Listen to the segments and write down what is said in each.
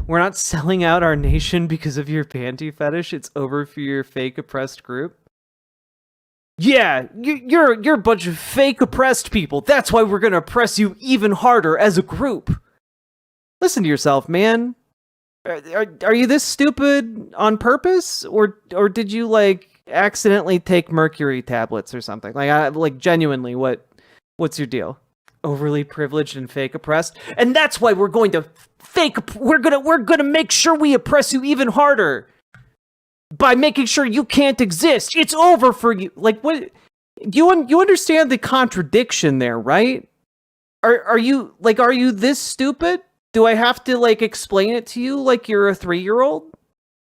We're not selling out our nation because of your panty fetish. It's over for your fake oppressed group. Yeah, you're a bunch of fake oppressed people. That's why we're gonna oppress you even harder as a group. Listen to yourself, man. Are you this stupid on purpose, or did you like accidentally take mercury tablets or something? Like genuinely, what's your deal? Overly privileged and fake oppressed, and that's why we're going to we're gonna make sure we oppress you even harder by making sure you can't exist. It's over for you. Like, what? You understand the contradiction there, right? Are you this stupid? Do I have to like explain it to you like you're a 3-year-old?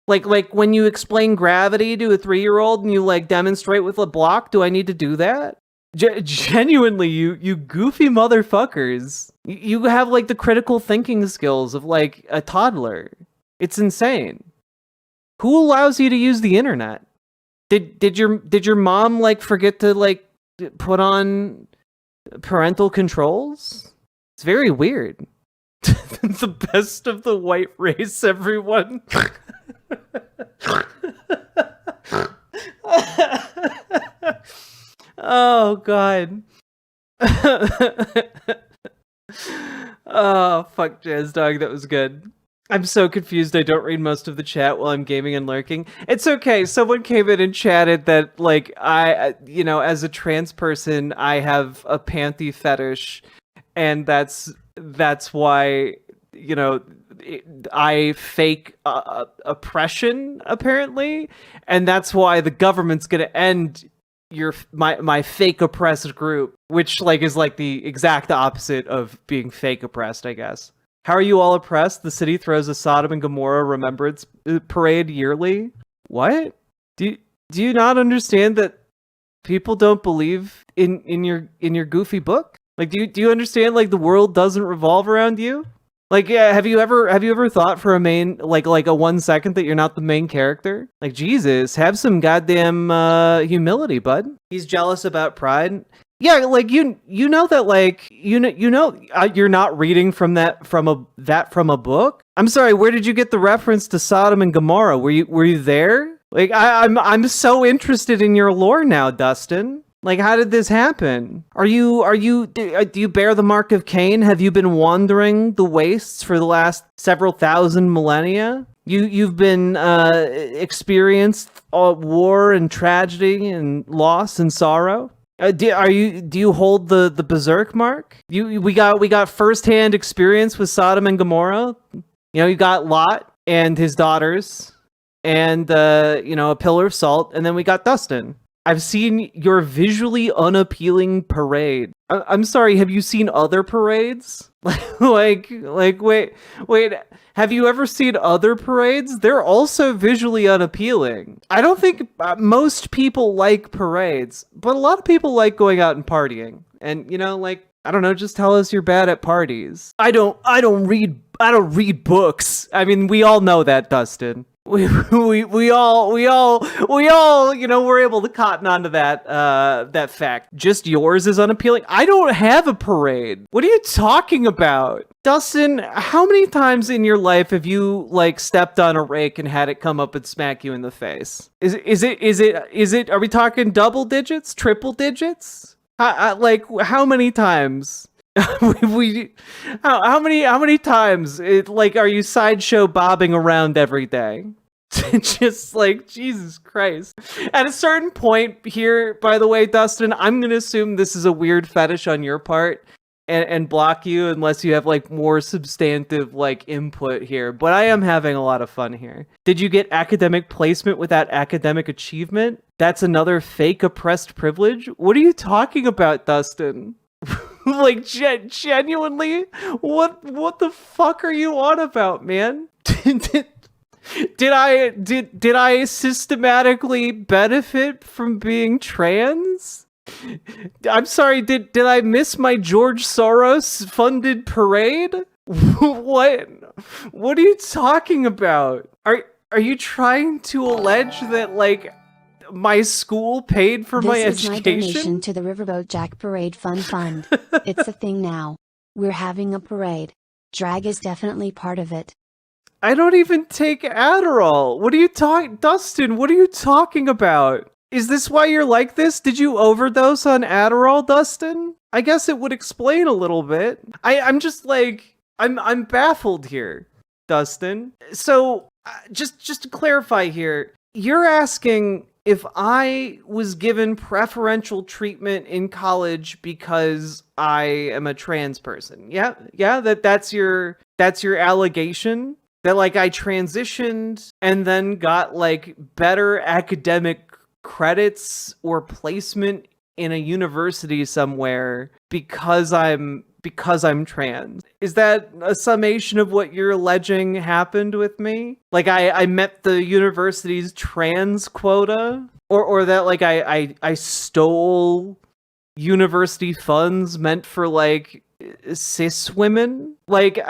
Like when you explain gravity to a 3-year-old and you like demonstrate with a block, do I need to do that? Genuinely, you goofy motherfuckers. You have like the critical thinking skills of like a toddler. It's insane. Who allows you to use the internet? Did your mom like forget to like put on parental controls? It's very weird. The best of the white race, everyone. Oh god. Oh fuck, Jazz Dog, that was good. I'm so confused. I don't read most of the chat while I'm gaming and lurking. It's okay. Someone came in and chatted that like I as a trans person I have a panty fetish, and that's why I fake oppression apparently, and that's why the government's gonna end my fake oppressed group, which like is like the exact opposite of being fake oppressed, I guess. How are you all oppressed? The city throws a Sodom and Gomorrah remembrance parade yearly. What? Do you not understand that people don't believe in your goofy book? Like, do you understand like the world doesn't revolve around you? Like, yeah, have you ever thought for a main like a 1 second that you're not the main character? Like, Jesus, have some goddamn humility, bud. He's jealous about pride. Yeah, like you know that like you're not reading from a book. I'm sorry, where did you get the reference to Sodom and Gomorrah? Were you there? Like I'm so interested in your lore now, Dustin. Like, how did this happen? Do you bear the mark of Cain? Have you been wandering the wastes for the last several thousand millennia? You've been experienced war and tragedy and loss and sorrow. Do you hold the berserk mark? We got firsthand experience with Sodom and Gomorrah. You got Lot and his daughters, and a pillar of salt, and then we got Dustin. I've seen your visually unappealing parade. I'm sorry, have you seen other parades? wait, have you ever seen other parades? They're also visually unappealing. I don't think most people like parades, but a lot of people like going out and partying. And I don't know, just tell us you're bad at parties. I don't read books. I mean, we all know that, Dustin. We all we're able to cotton onto that fact. Just yours is unappealing. I don't have a parade. What are you talking about? Dustin, how many times in your life have you like stepped on a rake and had it come up and smack you in the face? Is it are we talking double digits, triple digits? Like how many times? How many times are you sideshow bobbing around every day? Just like Jesus Christ. At a certain point here, by the way, Dustin, I'm gonna assume this is a weird fetish on your part and block you unless you have like more substantive like input here. But I am having a lot of fun here. Did you get academic placement without academic achievement? That's another fake oppressed privilege? What are you talking about, Dustin? Like genuinely, what the fuck are you on about, man? Did I systematically benefit from being trans? I'm sorry, did I miss my George Soros funded parade? What are you talking about? Are you trying to allege that like my school paid for my education? This is my donation to the Riverboat Jack Parade Fund. It's a thing now. We're having a parade. Drag is definitely part of it. I don't even take Adderall. What are you talking, Dustin? What are you talking about? Is this why you're like this? Did you overdose on Adderall, Dustin? I guess it would explain a little bit. I'm just like, I'm baffled here, Dustin. So, just to clarify here, you're asking if I was given preferential treatment in college because I am a trans person. Yeah, that's your allegation? That like I transitioned and then got like better academic credits or placement in a university somewhere because I'm trans. Is that a summation of what you're alleging happened with me? Like I met the university's trans quota? Or that like I stole university funds meant for like cis women? Like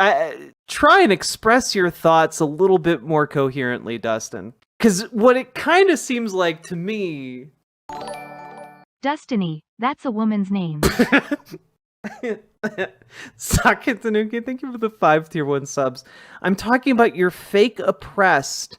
try and express your thoughts a little bit more coherently, Dustin. Because what it kind of seems like to me... Destiny, that's a woman's name. Socket Tanuki, thank you for the 5 tier 1 subs. I'm talking about your fake oppressed,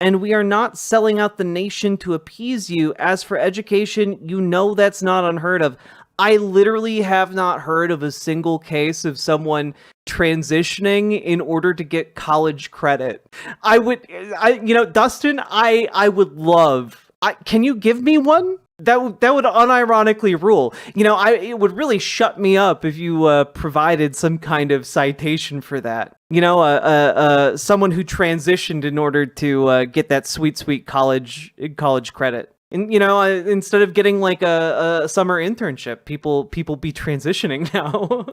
and we are not selling out the nation to appease you. As for education, you know that's not unheard of. I literally have not heard of a single case of someone transitioning in order to get college credit. Dustin, I would love... can you give me one? That would unironically rule. It would really shut me up if you provided some kind of citation for that. Someone who transitioned in order to get that sweet college credit. And instead of getting like a summer internship, people be transitioning now.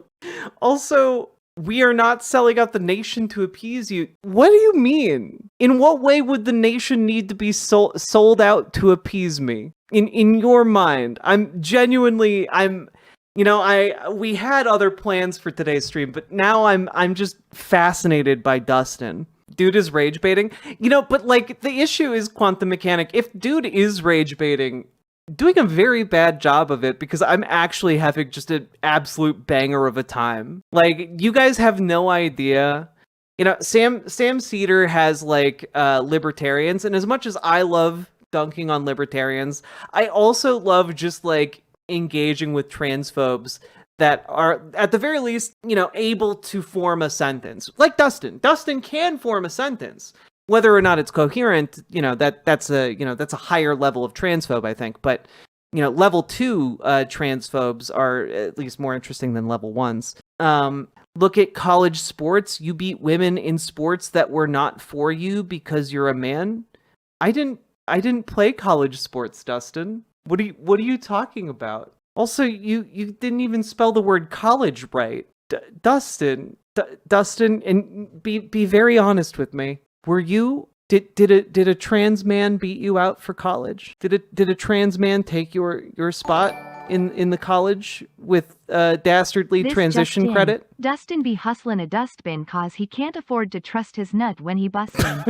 Also, we are not selling out the nation to appease you. What do you mean? In what way would the nation need to be sold out to appease me? In your mind, we had other plans for today's stream, but now I'm just fascinated by Dustin. Dude is rage baiting, but like the issue is quantum mechanic. If dude is rage baiting, doing a very bad job of it, because I'm actually having just an absolute banger of a time. Like, you guys have no idea. Sam Cedar has like libertarians, and as much as I love dunking on libertarians, I also love just like engaging with transphobes that are at the very least, able to form a sentence. Like Dustin. Dustin can form a sentence. Whether or not it's coherent, that's a higher level of transphobe, I think. But level 2 transphobes are at least more interesting than level 1s. Look at college sports. You beat women in sports that were not for you because you're a man. I didn't play college sports, Dustin. What are you talking about? Also, you didn't even spell the word college right. Dustin, and be very honest with me. Were you did a trans man beat you out for college? Did a trans man take your spot in the college with dastardly This transition just in. credit? Dustin be hustlin' a dustbin cause he can't afford to trust his nut when he bustin'.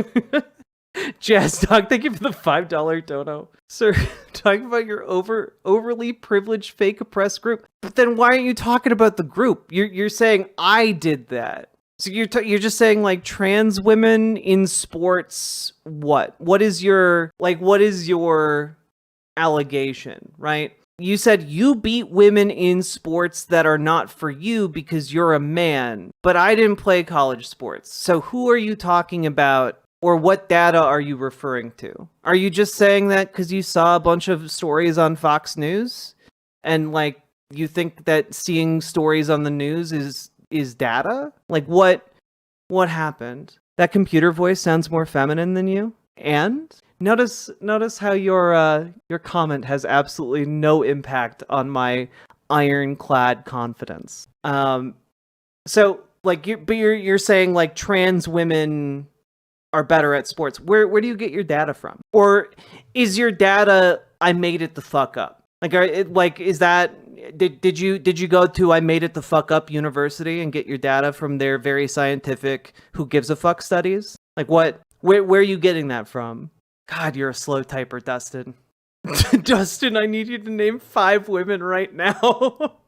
Jazz Dog, thank you for the $5 dono. Sir, talking about your overly privileged fake oppressed group. But then why aren't you talking about the group? You're saying I did that. So you're just saying like trans women in sports. What is your allegation, right? You said you beat women in sports that are not for you because you're a man, but I didn't play college sports. So who are you talking about? Or what data are you referring to? Are you just saying that because you saw a bunch of stories on Fox News? And like you think that seeing stories on the news is data? Like what happened? That computer voice sounds more feminine than you? And notice how your comment has absolutely no impact on my ironclad confidence. So like you're saying like trans women are better at sports. Where do you get your data from? Or is your data I made it the fuck up? Is that did you go to I made it the fuck up university and get your data from their very scientific who gives a fuck studies? Like where are you getting that from? God, you're a slow typer, Dustin. Dustin, I need you to name 5 women right now.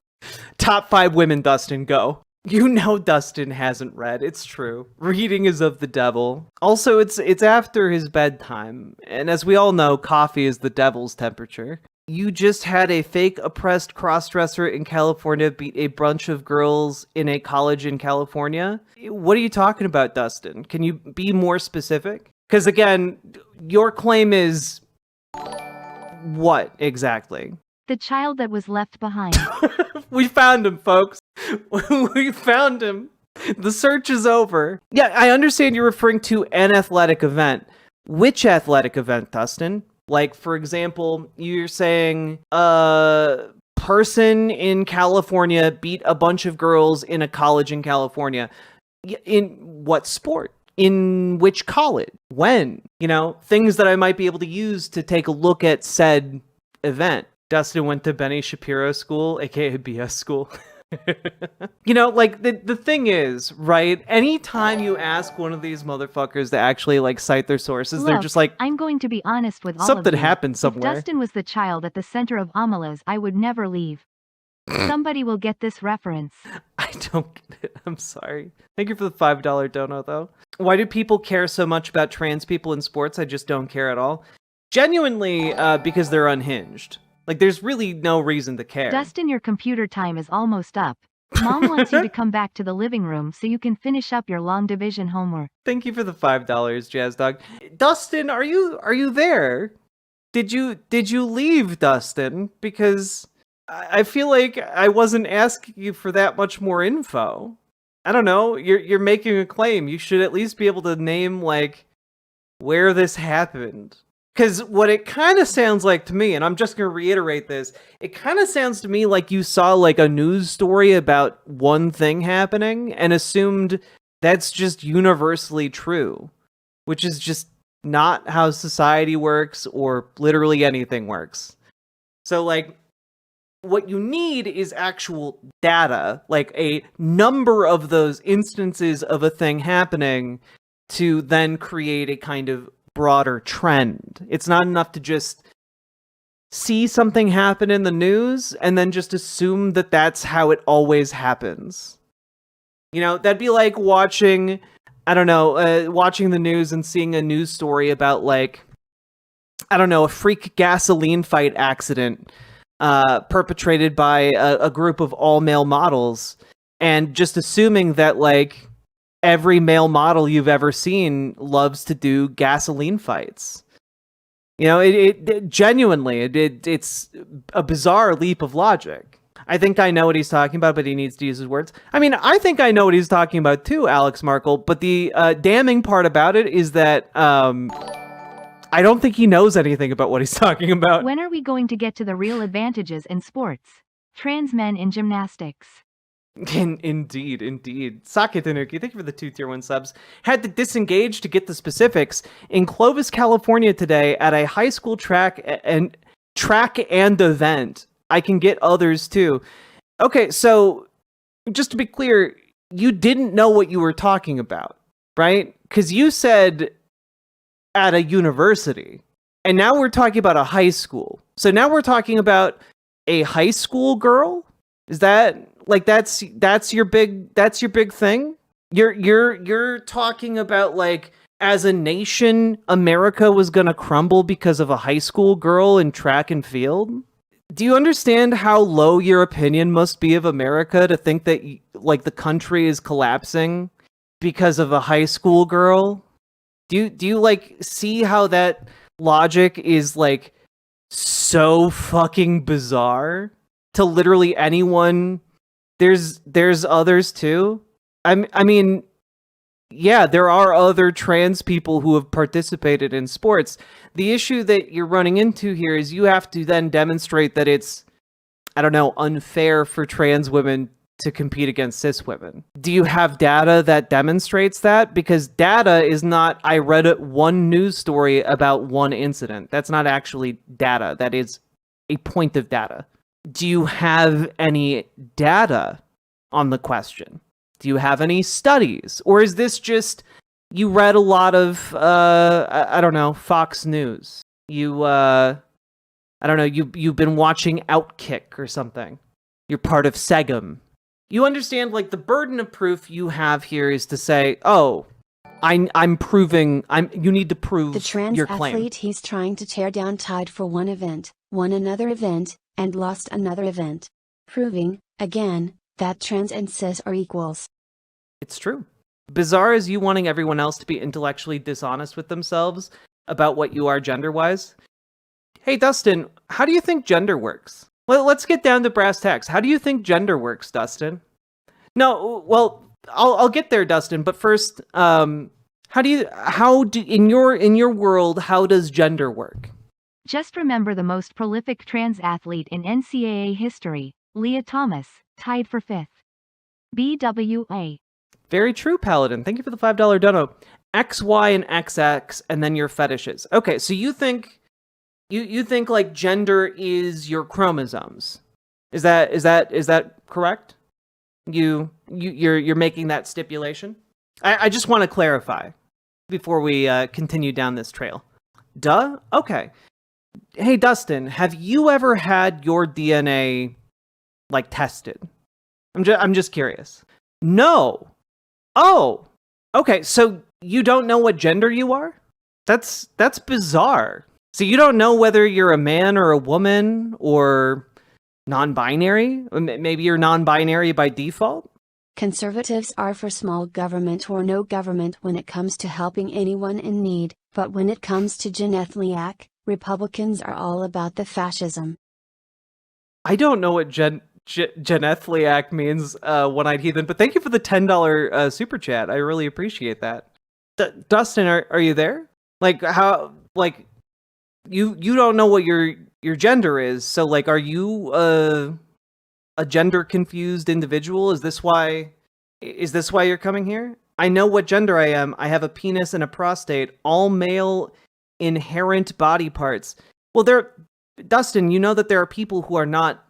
Top 5 women, Dustin, go. You know Dustin hasn't read. It's true. Reading is of the devil. Also, it's after his bedtime. And as we all know, coffee is the devil's temperature. You just had a fake oppressed crossdresser in California beat a bunch of girls in a college in California. What are you talking about, Dustin? Can you be more specific? Because again, your claim is what exactly? The child that was left behind. We found him, folks. We found him. The search is over. Yeah, I understand you're referring to an athletic event. Which athletic event, Dustin? Like, for example, you're saying a person in California beat a bunch of girls in a college in California. In what sport? In which college? When? You know, things that I might be able to use to take a look at said event. Dustin went to Benny Shapiro School, aka BS School. You know, like, the thing is, right, anytime you ask one of these motherfuckers to actually, like, cite their sources, they're Look, just like, I'm going to be honest with all something of you. happened somewhere. If Dustin was the child at the center of Amalas, I would never leave. Somebody will get this reference. I don't get it. I'm sorry. Thank you for the $5 dono, though. Why do people care so much about trans people in sports? I just don't care at all. Genuinely, because they're unhinged. Like, there's really no reason to care. Dustin, your computer time is almost up. Mom wants you to come back to the living room so you can finish up your long division homework. Thank you for the $5, Jazz Dog. Dustin, are you there? Did you leave, Dustin? Because I feel like I wasn't asking you for that much more info. I don't know. You're making a claim. You should at least be able to name, like, where this happened. Because what it kind of sounds like to me, and I'm just going to reiterate this, it kind of sounds to me like you saw, like, a news story about one thing happening and assumed that's just universally true, which is just not how society works or literally anything works. So, like, what you need is actual data, like a number of those instances of a thing happening to then create a kind of broader trend. It's not enough to just see something happen in the news and then just assume that that's how it always happens. You know, that'd be like watching, I don't know, watching the news and seeing a news story about, like, I don't know, a freak gasoline fight accident perpetrated by a group of all-male models, and just assuming that, like, every male model you've ever seen loves to do gasoline fights. You know, it genuinely, it's a bizarre leap of logic. I think I know what he's talking about, but he needs to use his words. I mean, I think I know what he's talking about too, Alex Markle, but the damning part about it is that I don't think he knows anything about what he's talking about. When are we going to get to the real advantages in sports? Trans men in gymnastics. Indeed. Sake Tanuki, thank you for the 2 tier 1 subs. Had to disengage to get the specifics. In Clovis, California today at a high school track and event. I can get others too. Okay, so just to be clear, you didn't know what you were talking about, right? Because you said at a university, and now we're talking about a high school. So now we're talking about a high school girl? Is that, like, that's your big thing? You're talking about, like, as a nation, America was gonna crumble because of a high school girl in track and field? Do you understand how low your opinion must be of America to think that, like, the country is collapsing because of a high school girl? Do you like see how that logic is, like, so fucking bizarre to literally anyone? There's others too. I mean, yeah, there are other trans people who have participated in sports. The issue that you're running into here is you have to then demonstrate that it's, I don't know, unfair for trans women to compete against cis women. Do you have data that demonstrates that? Because data is not, I read one news story about one incident. That's not actually data. That is a point of data. Do you have any data on the question? Do you have any studies? Or is this just, you read a lot of, I don't know, Fox News? You, I don't know, you've been watching Outkick or something. You're part of Segum. You understand, like, the burden of proof you have here is to say, oh, I'm proving, you need to prove The trans your claim. athlete he's trying to tear down tied for one event, won another event, and lost another event. Proving, again, that trans and cis are equals. It's true. Bizarre as you wanting everyone else to be intellectually dishonest with themselves about what you are gender-wise. Hey, Dustin, how do you think gender works? Well, let's get down to brass tacks. How do you think gender works, Dustin? No, well, I'll get there, Dustin. But first, in your world, how does gender work? Just remember the most prolific trans athlete in NCAA history, Leah Thomas, tied for 5th. BWA. Very true, Paladin. Thank you for the $5 dono. X, Y, and XX, and then your fetishes. Okay, so you think like gender is your chromosomes. Is that correct? You're making that stipulation? I just want to clarify before we continue down this trail. Duh? Okay. Hey, Dustin, have you ever had your DNA, like, tested? I'm just curious. No. Oh. Okay, so you don't know what gender you are? That's bizarre. So you don't know whether you're a man or a woman or non-binary? Maybe you're non-binary by default? Conservatives are for small government or no government when it comes to helping anyone in need, but when it comes to genethliac, Republicans are all about the fascism. I don't know what genethliac means, one-eyed heathen, but thank you for the $10 super chat. I really appreciate that. Dustin, are you there? Like, how, like, you don't know what your gender is, so, like, are you a gender confused individual? Is this why you're coming here? I know what gender I am. I have a penis and a prostate, all male inherent body parts. Well, Dustin, you know that there are people who are not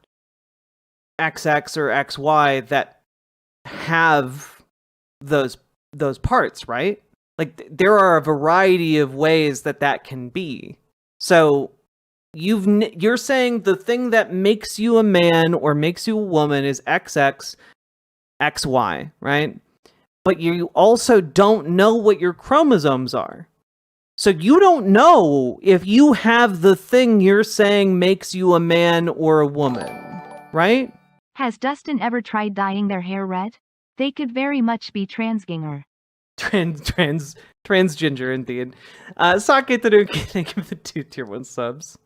XX or XY that have those parts, right? Like, there are a variety of ways that can be. So you're saying the thing that makes you a man or makes you a woman is XX, XY, right? But you also don't know what your chromosomes are. So you don't know if you have the thing you're saying makes you a man or a woman, right? Has Dustin ever tried dyeing their hair red? They could very much be transginger. Transginger indeed. Sake Tanuki, thank you for the 2 tier 1 subs.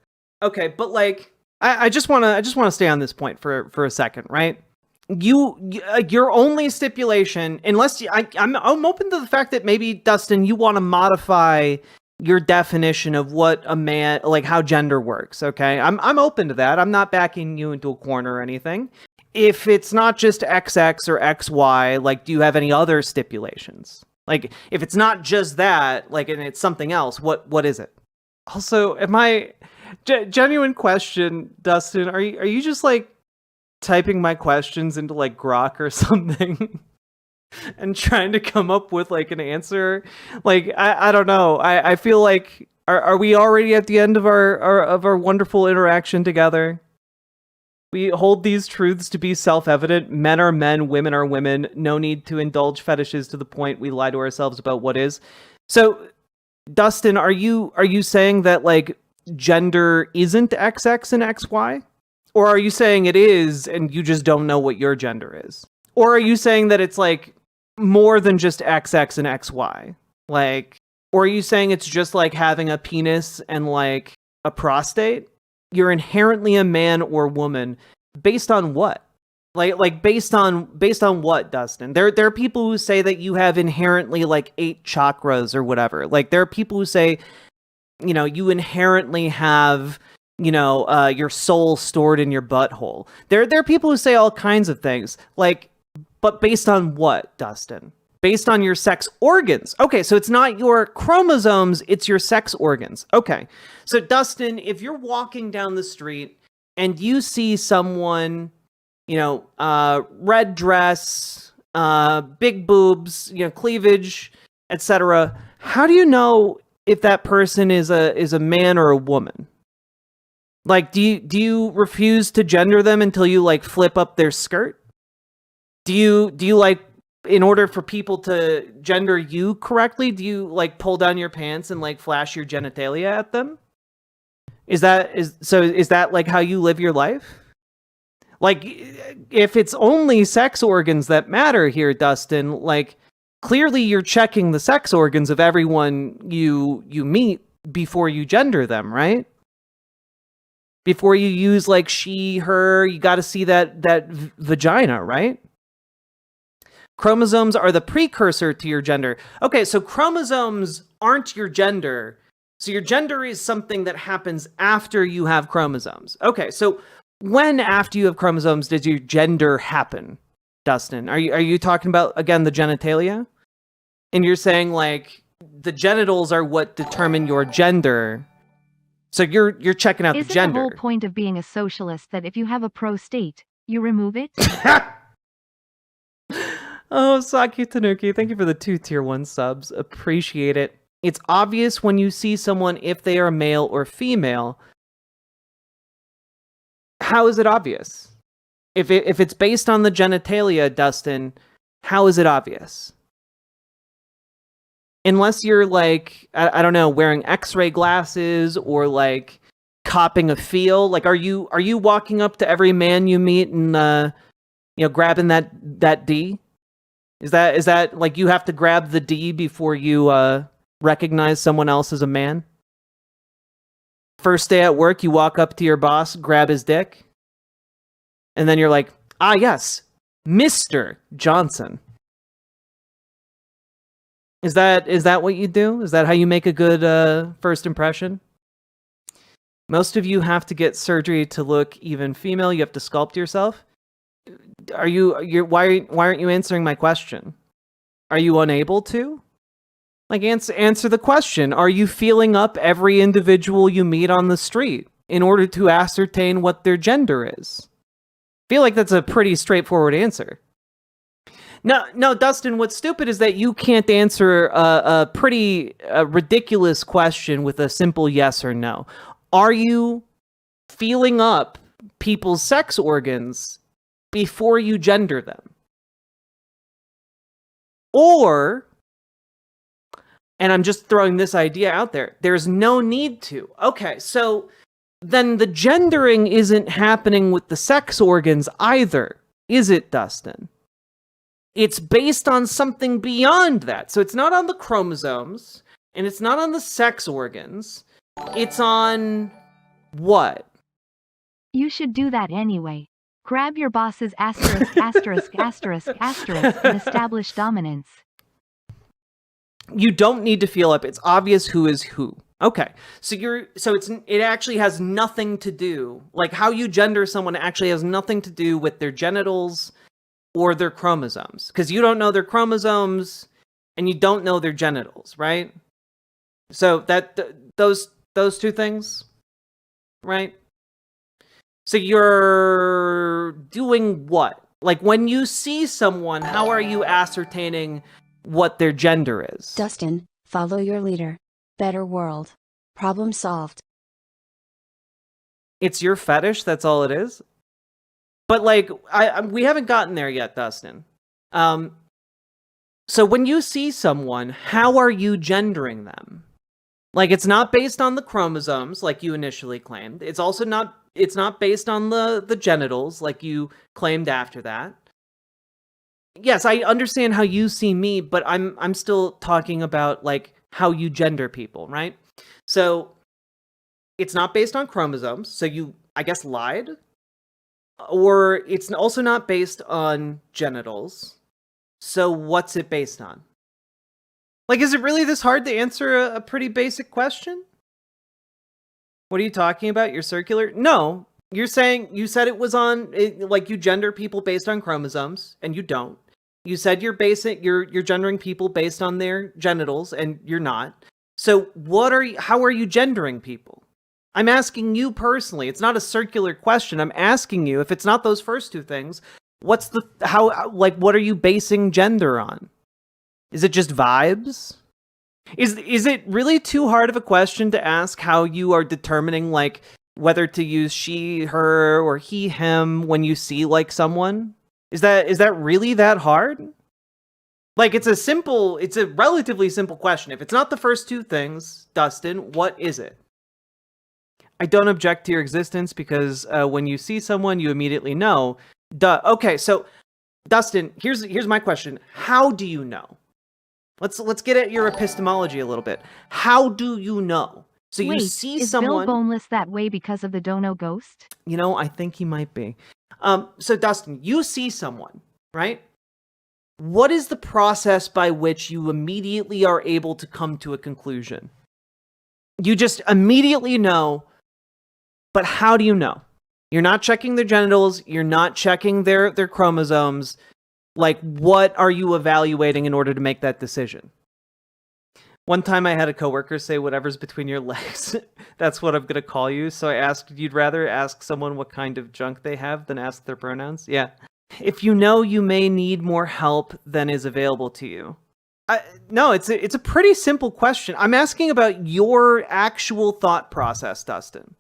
Okay, but like, I just wanna stay on this point for a second, right? Your only stipulation, unless I'm open to the fact that maybe, Dustin, you want to modify your definition of what a man, like how gender works. Okay, I'm open to that. I'm not backing you into a corner or anything. If it's not just XX or XY, like, do you have any other stipulations? Like, if it's not just that, like, and it's something else, what is it? Also, genuine question, Dustin, are you just like typing my questions into like Grok or something and trying to come up with like an answer? Like, I don't know. I feel like, are we already at the end of our wonderful interaction together? We hold these truths to be self-evident. Men are men, women are women. No need to indulge fetishes to the point we lie to ourselves about what is. So, Dustin, are you saying that, like, gender isn't XX and XY? Or are you saying it is and you just don't know what your gender is? Or are you saying that it's like more than just XX and XY? Like, or are you saying it's just like having a penis and like a prostate? You're inherently a man or woman based on what? Like based on what, Dustin? There are people who say that you have inherently like 8 chakras or whatever. Like, there are people who say, you know, you inherently have, you know, your soul stored in your butthole. There are people who say all kinds of things. Like, but based on what, Dustin? Based on your sex organs. Okay, so it's not your chromosomes, it's your sex organs. Okay. So, Dustin, if you're walking down the street and you see someone, you know, red dress, big boobs, you know, cleavage, etc., how do you know if that person is a man or a woman? Like, do you refuse to gender them until you like flip up their skirt? Do you like, in order for people to gender you correctly, do you like pull down your pants and like flash your genitalia at them? Is that like how you live your life? Like, if it's only sex organs that matter here, Dustin, like, clearly you're checking the sex organs of everyone you meet before you gender them, right? Before you use like she, her, you got to see that vagina, right? Chromosomes are the precursor to your gender. Okay, so chromosomes aren't your gender. So your gender is something that happens after you have chromosomes. Okay, so when after you have chromosomes does your gender happen, Dustin? Are you talking about, again, the genitalia? And you're saying like the genitals are what determine your gender. So you're checking out the gender. Isn't the whole point of being a socialist that if you have a prostate, you remove it? Oh, Saki Tanuki, thank you for the 2 tier 1 subs. Appreciate it. It's obvious when you see someone if they are male or female. How is it obvious? If it's based on the genitalia, Dustin, how is it obvious? Unless you're like, I don't know, wearing X-ray glasses or like copping a feel. Like, are you walking up to every man you meet and grabbing that D? Is that like you have to grab the D before you recognize someone else as a man? First day at work, you walk up to your boss, grab his dick, and then you're like, ah, yes, Mr. Johnson. Is that what you do? Is that how you make a good first impression? Most of you have to get surgery to look even female. You have to sculpt yourself. Why aren't you answering my question? Are you unable to? Like, answer the question. Are you feeling up every individual you meet on the street in order to ascertain what their gender is? I feel like that's a pretty straightforward answer. No, Dustin, what's stupid is that you can't answer a pretty ridiculous question with a simple yes or no. Are you feeling up people's sex organs before you gender them? Or, and I'm just throwing this idea out there, there's no need to. Okay, so then the gendering isn't happening with the sex organs either, is it, Dustin? It's based on something beyond that. So it's not on the chromosomes, and it's not on the sex organs. It's on what? You should do that anyway. Grab your boss's asterisk, asterisk, asterisk, asterisk, and establish dominance. You don't need to feel up. It's obvious who is who. Okay, so it actually has nothing to do, like how you gender someone actually has nothing to do with their genitals or their chromosomes, because you don't know their chromosomes and you don't know their genitals, right? So those 2 things, right? So you're doing what? Like, when you see someone, how are you ascertaining what their gender is? Dustin, follow your leader. Better world. Problem solved. It's your fetish, that's all it is? But like, we haven't gotten there yet, Dustin. So when you see someone, how are you gendering them? Like, it's not based on the chromosomes, like you initially claimed. It's also not based on the genitals, like you claimed after that. Yes, I understand how you see me, but I'm still talking about like how you gender people, right? So it's not based on chromosomes, so you, I guess, lied. Or it's also not based on genitals. So what's it based on? Like, is it really this hard to answer a pretty basic question? What are you talking about? You're circular? No. You said it was like you gender people based on chromosomes, and you don't. You said you're gendering people based on their genitals, and you're not. So how are you gendering people? I'm asking you personally. It's not a circular question. I'm asking you, if it's not those first 2 things, what are you basing gender on? Is it just vibes? Is it really too hard of a question to ask how you are determining like whether to use she, her, or he, him when you see like someone? Is that really that hard? Like, it's a relatively simple question. If it's not the first two things, Dustin, what is it? I don't object to your existence because when you see someone, you immediately know. Okay, so Dustin, here's my question. How do you know? Let's get at your epistemology a little bit. How do you know? So you see someone. Is Bill boneless that way because of the dono ghost? You know, I think he might be. So Dustin, you see someone, right? What is the process by which you immediately are able to come to a conclusion? You just immediately know, but how do you know? You're not checking their genitals, you're not checking their chromosomes. Like, what are you evaluating in order to make that decision? One time I had a coworker say, whatever's between your legs, that's what I'm going to call you. So I asked, you'd rather ask someone what kind of junk they have than ask their pronouns? Yeah. If you know you may need more help than is available to you. No, it's a pretty simple question. I'm asking about your actual thought process, Dustin.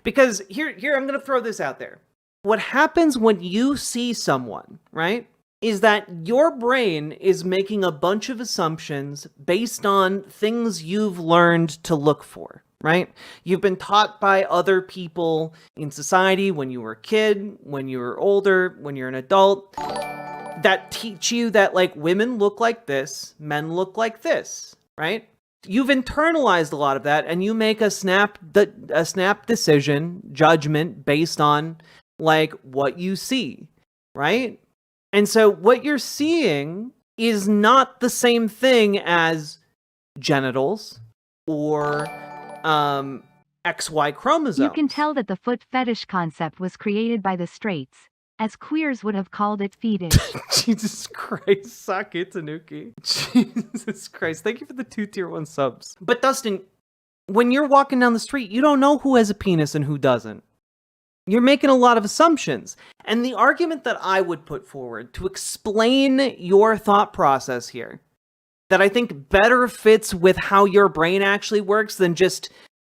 Because here I'm going to throw this out there. What happens when you see someone, right, is that your brain is making a bunch of assumptions based on things you've learned to look for, right? You've been taught by other people in society when you were a kid, when you were older, when you're an adult, that teach you that, like, women look like this, men look like this, right? You've internalized a lot of that, and you make a snap decision, judgment based on, like, what you see, right? And so what you're seeing is not the same thing as genitals or XY chromosomes. You can tell that the foot fetish concept was created by the straights, as queers would have called it fetish. Jesus Christ, suck it, Tanuki. Jesus Christ, thank you for the 2 tier 1 subs. But Dustin, when you're walking down the street, you don't know who has a penis and who doesn't. You're making a lot of assumptions. And the argument that I would put forward to explain your thought process here, that I think better fits with how your brain actually works than just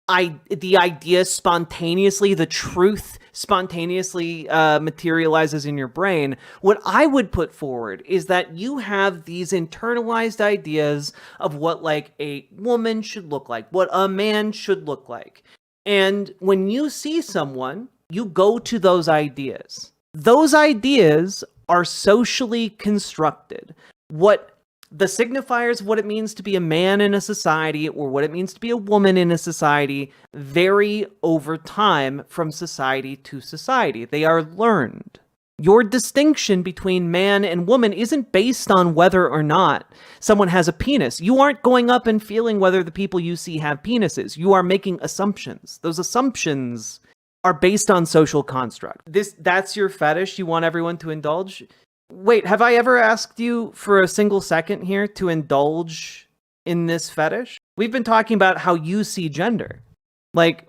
the idea spontaneously, the truth spontaneously materializes in your brain. What I would put forward is that you have these internalized ideas of what, like, a woman should look like, what a man should look like. And when you see someone, you go to those ideas. Those ideas are socially constructed. What the signifiers of what it means to be a man in a society or what it means to be a woman in a society vary over time from society to society. They are learned. Your distinction between man and woman isn't based on whether or not someone has a penis. You aren't going up and feeling whether the people you see have penises. You are making assumptions. Those assumptions are based on social construct. That's your fetish you want everyone to indulge? Wait, have I ever asked you for a single second here to indulge in this fetish? We've been talking about how you see gender. Like,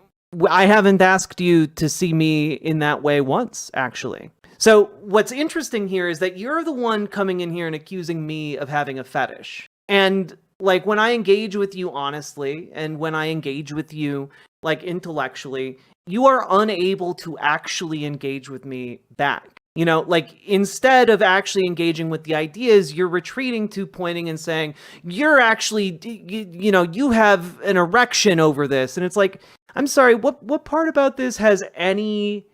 I haven't asked you to see me in that way once, actually. So what's interesting here is that you're the one coming in here and accusing me of having a fetish. And, like, when I engage with you honestly, and when I engage with you, like, intellectually, you are unable to actually engage with me back. You know, like, instead of actually engaging with the ideas, you're retreating to pointing and saying, you're actually, you have an erection over this. And it's like, I'm sorry, what part about this has any,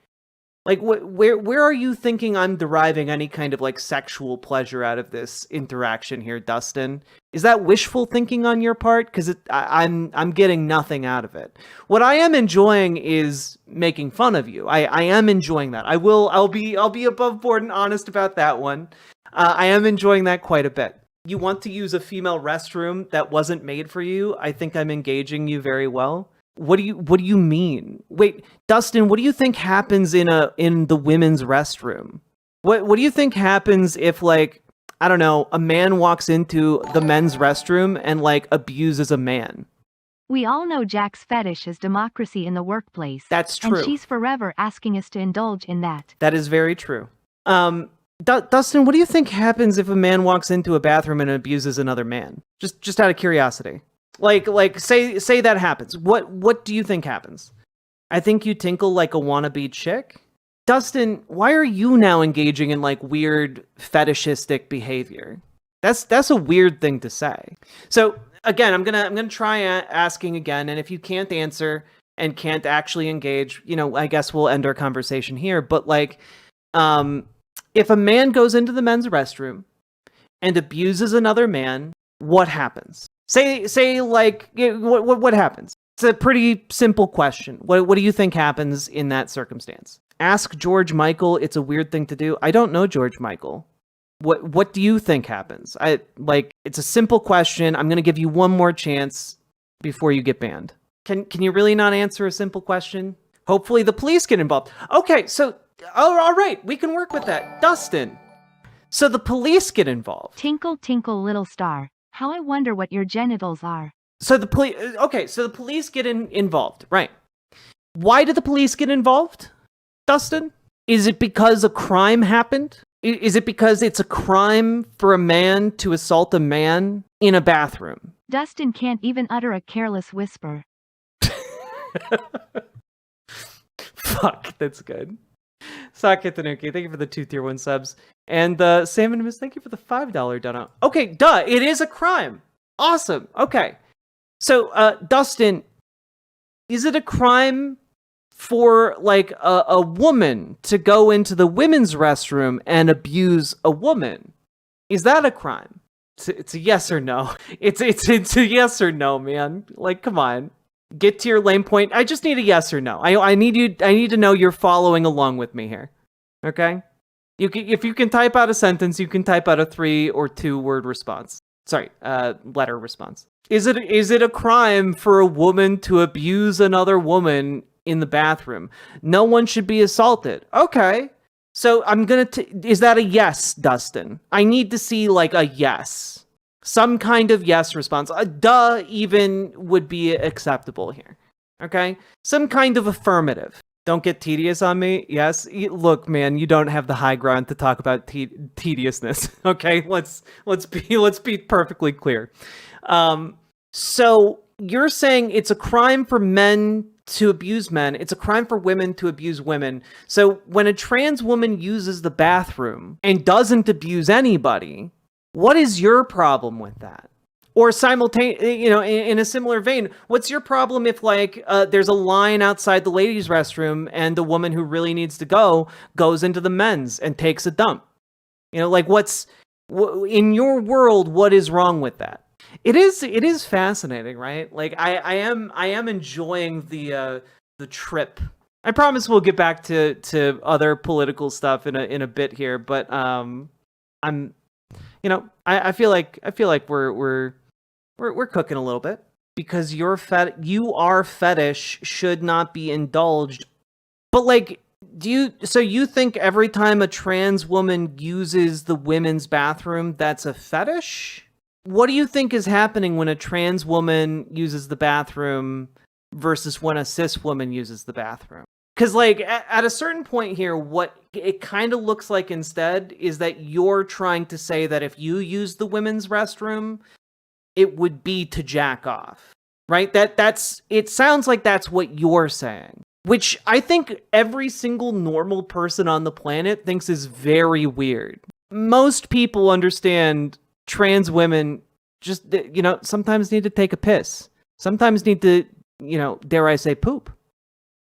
like, where are you thinking I'm deriving any kind of, like, sexual pleasure out of this interaction here, Dustin? Is that wishful thinking on your part? Because I'm getting nothing out of it. What I am enjoying is making fun of you. I am enjoying that. I'll be above board and honest about that one. I am enjoying that quite a bit. You want to use a female restroom that wasn't made for you? I think I'm engaging you very well. What do you mean? Wait, Dustin, what do you think happens in the women's restroom? What do you think happens if, like, I don't know, a man walks into the men's restroom and, like, abuses a man? We all know Jack's fetish is democracy in the workplace. That's true. And she's forever asking us to indulge in that. That is very true. Dustin, what do you think happens if a man walks into a bathroom and abuses another man? Just out of curiosity. Like say that happens. What do you think happens? I think you tinkle like a wannabe chick. Dustin, why are you now engaging in like weird fetishistic behavior? That's a weird thing to say. So again, I'm gonna try asking again, and if you can't answer and can't actually engage, I guess we'll end our conversation here. But like, if a man goes into the men's restroom and abuses another man, what happens? Say like, what happens? It's a pretty simple question. What do you think happens in that circumstance? Ask George Michael. It's a weird thing to do. I don't know George Michael. What do you think happens? It's a simple question. I'm going to give you one more chance before you get banned. Can you really not answer a simple question? Hopefully the police get involved. Okay, so all right, we can work with that. Dustin. So the police get involved. Tinkle, tinkle, little star. How I wonder what your genitals are. So the police. Okay, so the police get involved, right? Why did the police get involved, Dustin? Is it because a crime happened? Is it because it's a crime for a man to assault a man in a bathroom? Dustin can't even utter a careless whisper. Fuck, that's good. Sake Tanuki, thank you for the 2 tier 1 subs. And Sam Animus, thank you for the $5 dono. Okay, duh, it is a crime. Awesome. Okay. So, Dustin, is it a crime for like a woman to go into the women's restroom and abuse a woman? Is that a crime? It's a yes or no. It's a yes or no, man. Like, come on, get to your lame point. I just need a yes or no. I need to know you're following along with me here. Okay? If you can type out a sentence, you can type out a 3 or 2 word response. Sorry, letter response. Is it a crime for a woman to abuse another woman in the bathroom? No one should be assaulted. Okay. So I'm going is that a yes, Dustin? I need to see like a yes. Some kind of yes response. A duh even would be acceptable here. Okay? Some kind of affirmative. Don't get tedious on me. Yes. Look, man, you don't have the high ground to talk about tediousness. Okay? Let's be perfectly clear. So you're saying it's a crime for men to abuse men. It's a crime for women to abuse women. So when a trans woman uses the bathroom and doesn't abuse anybody, what is your problem with that? Or simultaneously, in a similar vein, what's your problem if like there's a line outside the ladies' restroom and the woman who really needs to go goes into the men's and takes a dump? Like in your world, what is wrong with that? It is fascinating, right? Like I am enjoying the trip. I promise we'll get back to other political stuff in a bit here, but I feel like we're cooking a little bit because your fetish should not be indulged. But like, so you think every time a trans woman uses the women's bathroom, that's a fetish? What do you think is happening when a trans woman uses the bathroom versus when a cis woman uses the bathroom? Because like at a certain point here, what it kind of looks like instead is that you're trying to say that if you use the women's restroom, it would be to jack off, right? It sounds like that's what you're saying, which I think every single normal person on the planet thinks is very weird. Most people understand trans women just, sometimes need to take a piss. Sometimes need to, dare I say, poop.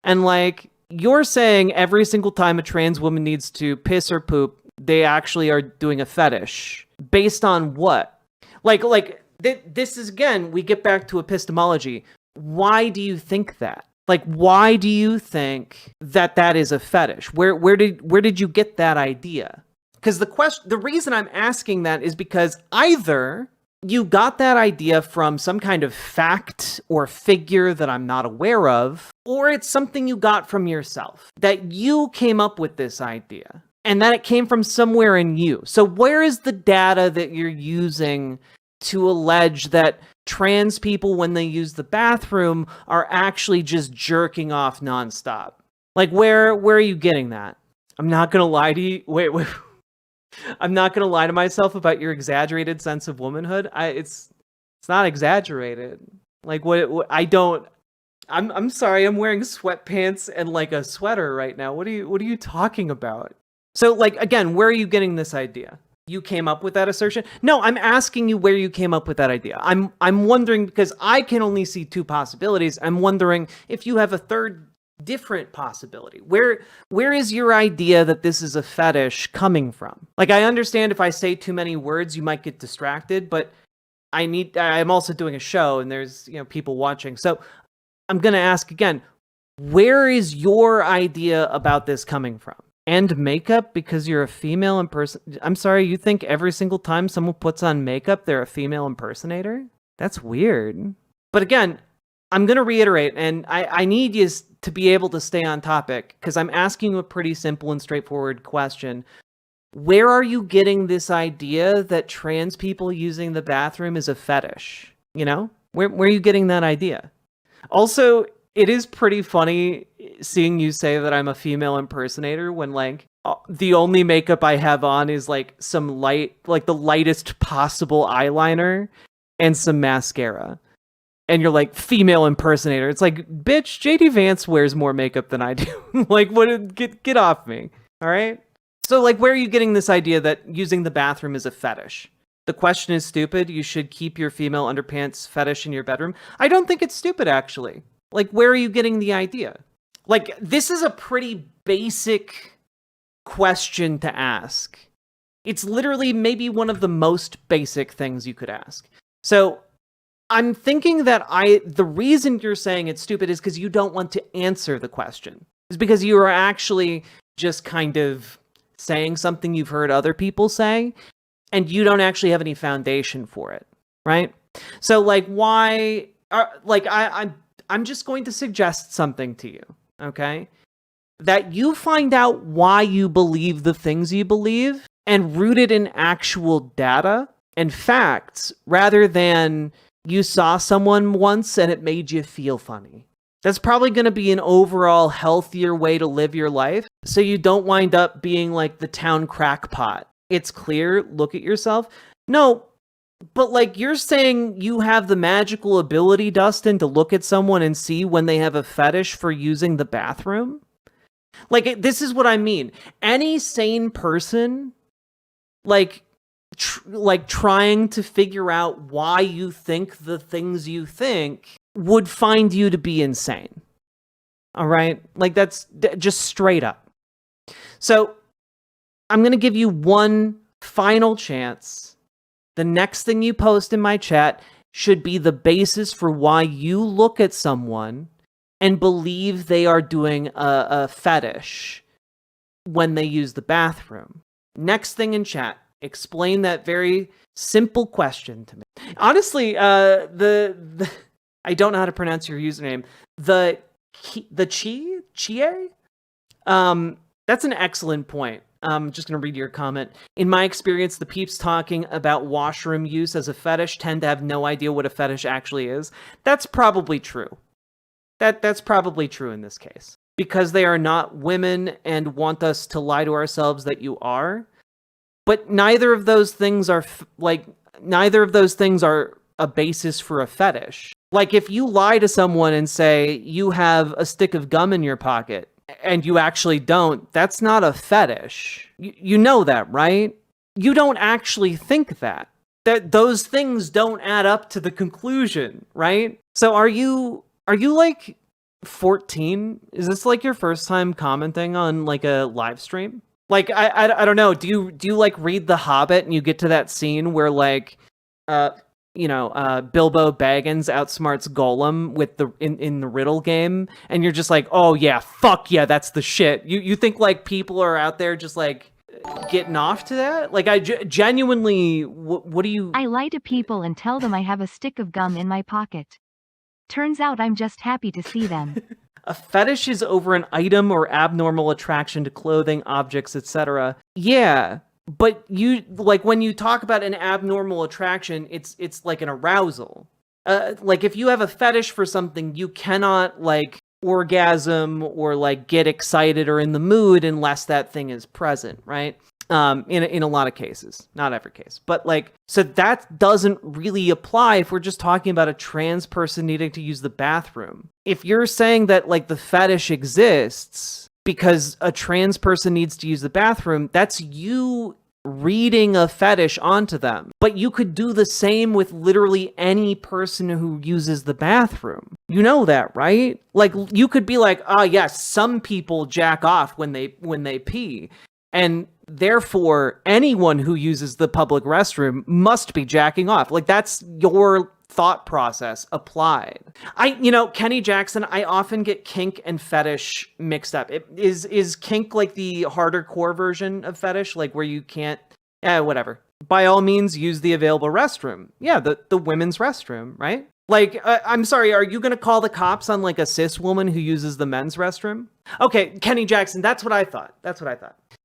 And like, you're saying every single time a trans woman needs to piss or poop, they actually are doing a fetish. Based on what? This is, again, we get back to epistemology. Why do you think that? Like, why do you think that is a fetish? Where did you get that idea? Because the reason I'm asking that is because either you got that idea from some kind of fact or figure that I'm not aware of, or it's something you got from yourself, that you came up with this idea, and that it came from somewhere in you. So where is the data that you're using to allege that trans people, when they use the bathroom, are actually just jerking off nonstop? Like, where are you getting that? I'm not going to lie to you. Wait. I'm not going to lie to myself about your exaggerated sense of womanhood. It's not exaggerated. Like, what I don't I'm sorry, I'm wearing sweatpants and like a sweater right now. What are you talking about? So like again, where are you getting this idea? You came up with that assertion? No, I'm asking you where you came up with that idea. I'm wondering because I can only see two possibilities. I'm wondering if you have a third different possibility. Where is your idea that this is a fetish coming from? Like I understand if I say too many words, you might get distracted, but I'm also doing a show and there's, people watching. So I'm going to ask again, where is your idea about this coming from? And makeup because you're a female I'm sorry, you think every single time someone puts on makeup, they're a female impersonator? That's weird. But again, I'm going to reiterate, and I need you to be able to stay on topic because I'm asking you a pretty simple and straightforward question. Where are you getting this idea that trans people using the bathroom is a fetish? Where are you getting that idea? Also, it is pretty funny seeing you say that I'm a female impersonator when like the only makeup I have on is like some light, like the lightest possible eyeliner and some mascara. And you're like, female impersonator. It's like, bitch, JD Vance wears more makeup than I do. Like, get off me. All right? So like, where are you getting this idea that using the bathroom is a fetish? The question is stupid. You should keep your female underpants fetish in your bedroom. I don't think it's stupid, actually. Like, where are you getting the idea? Like, this is a pretty basic question to ask. It's literally maybe one of the most basic things you could ask. So I'm thinking that the reason you're saying it's stupid is because you don't want to answer the question. It's because you are actually just kind of saying something you've heard other people say, and you don't actually have any foundation for it, right? So, like, why? I'm just going to suggest something to you, okay? That you find out why you believe the things you believe and root it in actual data and facts rather than you saw someone once and it made you feel funny. That's probably going to be an overall healthier way to live your life so you don't wind up being like the town crackpot. It's clear, look at yourself. No, but like you're saying you have the magical ability, Dustin, to look at someone and see when they have a fetish for using the bathroom. Like, this is what I mean. Any sane person, trying to figure out why you think the things you think would find you to be insane. All right? Like, that's just straight up. So, I'm going to give you one final chance. The next thing you post in my chat should be the basis for why you look at someone and believe they are doing a fetish when they use the bathroom. Next thing in chat, explain that very simple question to me. Honestly, I don't know how to pronounce your username. The Chie? That's an excellent point. I'm just going to read your comment. In my experience, the peeps talking about washroom use as a fetish tend to have no idea what a fetish actually is. That's probably true. That's probably true in this case. Because they are not women and want us to lie to ourselves that you are. But neither of those things are a basis for a fetish. Like, if you lie to someone and say you have a stick of gum in your pocket and you actually don't, that's not a fetish. You know that, right? You don't actually think that. That those things don't add up to the conclusion, right? So are you like 14? Is this like your first time commenting on like a live stream? Like, I don't know. Do you like read The Hobbit and you get to that scene where like, Bilbo Baggins outsmarts Gollum with in the riddle game, and you're just like, oh yeah, fuck yeah, that's the shit. You think like people are out there just like getting off to that? Like, I genuinely, what do you? I lie to people and tell them I have a stick of gum in my pocket. Turns out I'm just happy to see them. A fetish is over an item or abnormal attraction to clothing, objects, etc. Yeah, but you like when you talk about an abnormal attraction, it's like an arousal. Like if you have a fetish for something, you cannot like orgasm or like get excited or in the mood unless that thing is present, right? in a lot of cases, not every case, but like, so that doesn't really apply if we're just talking about a trans person needing to use the bathroom. If you're saying that like the fetish exists because a trans person needs to use the bathroom, that's you reading a fetish onto them. But you could do the same with literally any person who uses the bathroom. You know that, right? Like, you could be like, oh yes, some people jack off when they pee, and therefore anyone who uses the public restroom must be jacking off. Like, that's your thought process applied. Kenny Jackson, I often get kink and fetish mixed up. Is kink like the harder core version of fetish, like where you can't, whatever. By all means, use the available restroom. Yeah, the women's restroom, right? Like, I'm sorry, are you going to call the cops on like a cis woman who uses the men's restroom? Okay, Kenny Jackson, that's what I thought.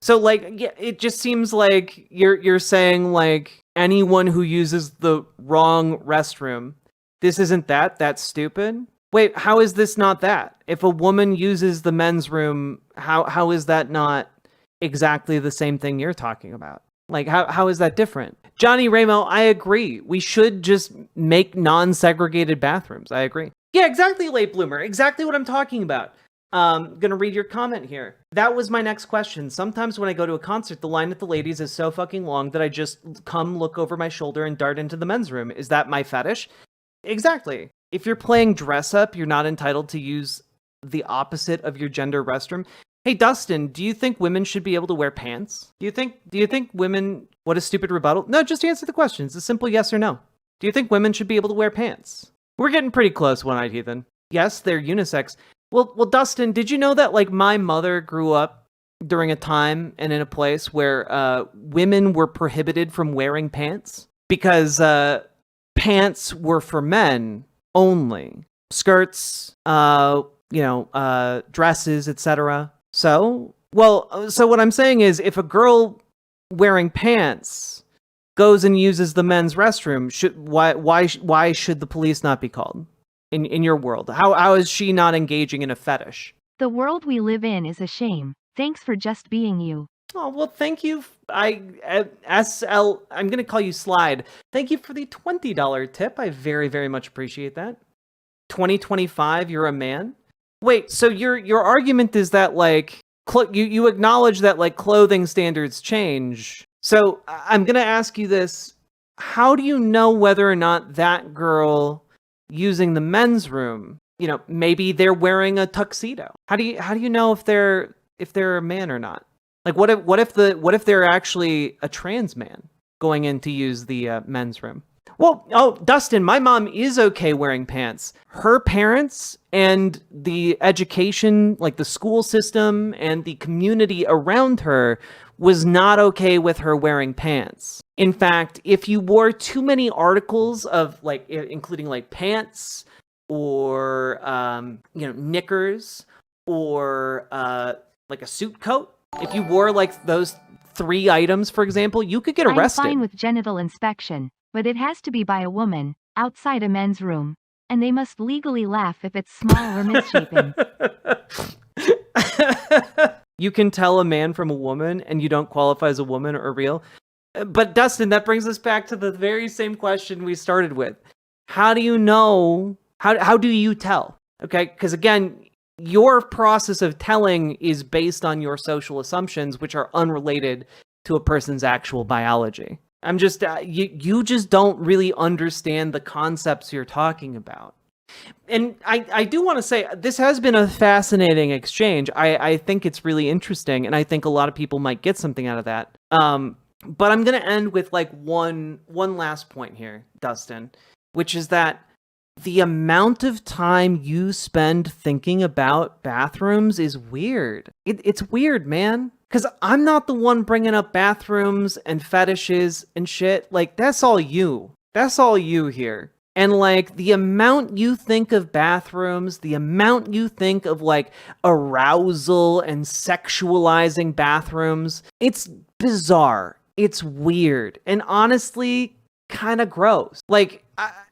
So like, yeah, it just seems like you're saying like anyone who uses the wrong restroom, this isn't that's stupid. Wait, how is this not that? If a woman uses the men's room, how is that not exactly the same thing you're talking about? Like, how is that different? Johnny Ramo, I agree. We should just make non-segregated bathrooms. I agree. Yeah, exactly, late bloomer. Exactly what I'm talking about. Gonna read your comment here. That was my next question. Sometimes when I go to a concert, the line at the ladies is so fucking long that I just come look over my shoulder and dart into the men's room. Is that my fetish? Exactly. If you're playing dress up, you're not entitled to use the opposite of your gender restroom. Hey, Dustin, do you think women should be able to wear pants? Do you think women... What a stupid rebuttal. No, just answer the question. It's a simple yes or no. Do you think women should be able to wear pants? We're getting pretty close, One-Eyed Heathen. Yes, they're unisex. Well, Dustin, did you know that, like, my mother grew up during a time and in a place where women were prohibited from wearing pants? Because pants were for men only. Skirts, dresses, etc. So what I'm saying is, if a girl wearing pants goes and uses the men's restroom, why should the police not be called? In your world, how is she not engaging in a fetish? The world we live in is a shame. Thanks for just being you. Oh, well, thank you. I'm going to call you Slide. Thank you for the $20 tip. I very, very much appreciate that. 2025, you're a man? Wait, so your argument is that, like, you acknowledge that, like, clothing standards change. So I'm going to ask you this. How do you know whether or not that girl using the men's room, maybe they're wearing a tuxedo? How do you know if they're a man or not? Like, what if they're actually a trans man going in to use the men's room? Well, Dustin, my mom is okay wearing pants. Her parents and the education, like the school system and the community around her, was not okay with her wearing pants. In fact, if you wore too many articles of, like, including like pants or knickers or like a suit coat, if you wore like those 3 items, for example, you could get arrested. I'm fine with genital inspection, but it has to be by a woman outside a men's room, and they must legally laugh if it's small or misshapen. You can tell a man from a woman, and you don't qualify as a woman or real. But Dustin, that brings us back to the very same question we started with. How do you know? How do you tell? Okay, because again, your process of telling is based on your social assumptions, which are unrelated to a person's actual biology. I'm just you just don't really understand the concepts you're talking about. And I do want to say, this has been a fascinating exchange. I think it's really interesting, and I think a lot of people might get something out of that. But I'm going to end with like one last point here, Dustin, which is that the amount of time you spend thinking about bathrooms is weird. It's weird, man. Because I'm not the one bringing up bathrooms and fetishes and shit. Like, that's all you. That's all you here. And, like, the amount you think of bathrooms, the amount you think of, like, arousal and sexualizing bathrooms, it's bizarre. It's weird. And honestly, kind of gross. Like,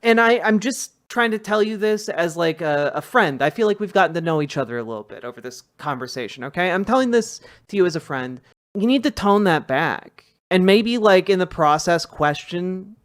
I'm just trying to tell you this as, like, a friend. I feel like we've gotten to know each other a little bit over this conversation, okay? I'm telling this to you as a friend. you need to tone that back. And maybe like in the process question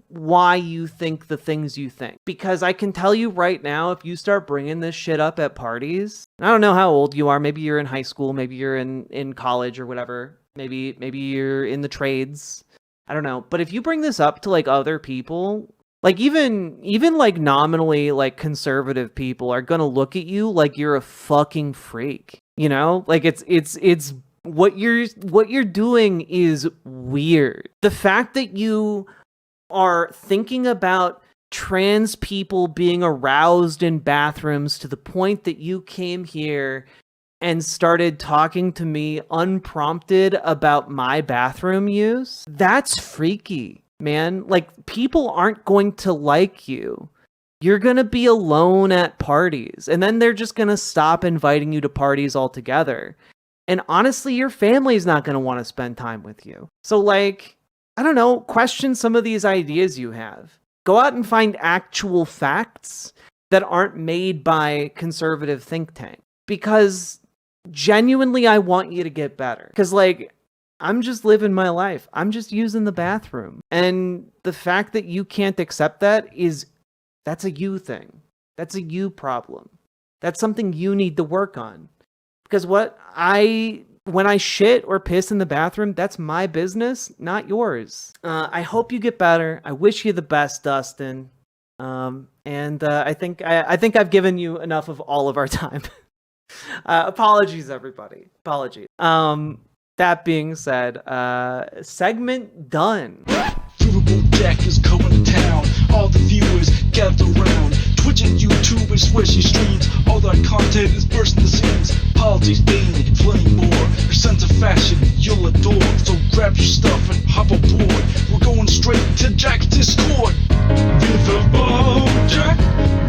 why you think the things you think. Because I can tell you right now, if you start bringing this shit up at parties, I don't know how old you are. Maybe you're in high school. Maybe you're in college or whatever. Maybe you're in the trades. I don't know. But if you bring this up to like other people, like even like nominally like conservative people are going to look at you like you're a fucking freak. You know? Like it's what you're doing is weird. The fact that you are thinking about trans people being aroused in bathrooms to the point that you came here and started talking to me unprompted about my bathroom use, that's freaky, man. Like, people aren't going to like you. You're going to be alone at parties, and then they're just going to stop inviting you to parties altogether. And honestly, your family's not going to want to spend time with you. So, like, I don't know, question some of these ideas you have. Go out and find actual facts that aren't made by conservative think tank. Because genuinely, I want you to get better. Because, like, I'm just living my life. I'm just using the bathroom. And the fact that you can't accept that that's a you thing. That's a you problem. That's something you need to work on. Because when I shit or piss in the bathroom, that's my business, not yours. I hope you get better. I wish you the best, Dustin. And I think I've given you enough of all of our time. Apologies, everybody. Apologies. That being said, segment done. Riverboat deck is going to town. All the viewers gather round. Twitch and YouTube and swishy streams. All that content is bursting the seams. Politics, dating, plenty more. Your sense of fashion you'll adore. So grab your stuff and hop aboard. We're going straight to Jack's Discord. Riverboat Jack.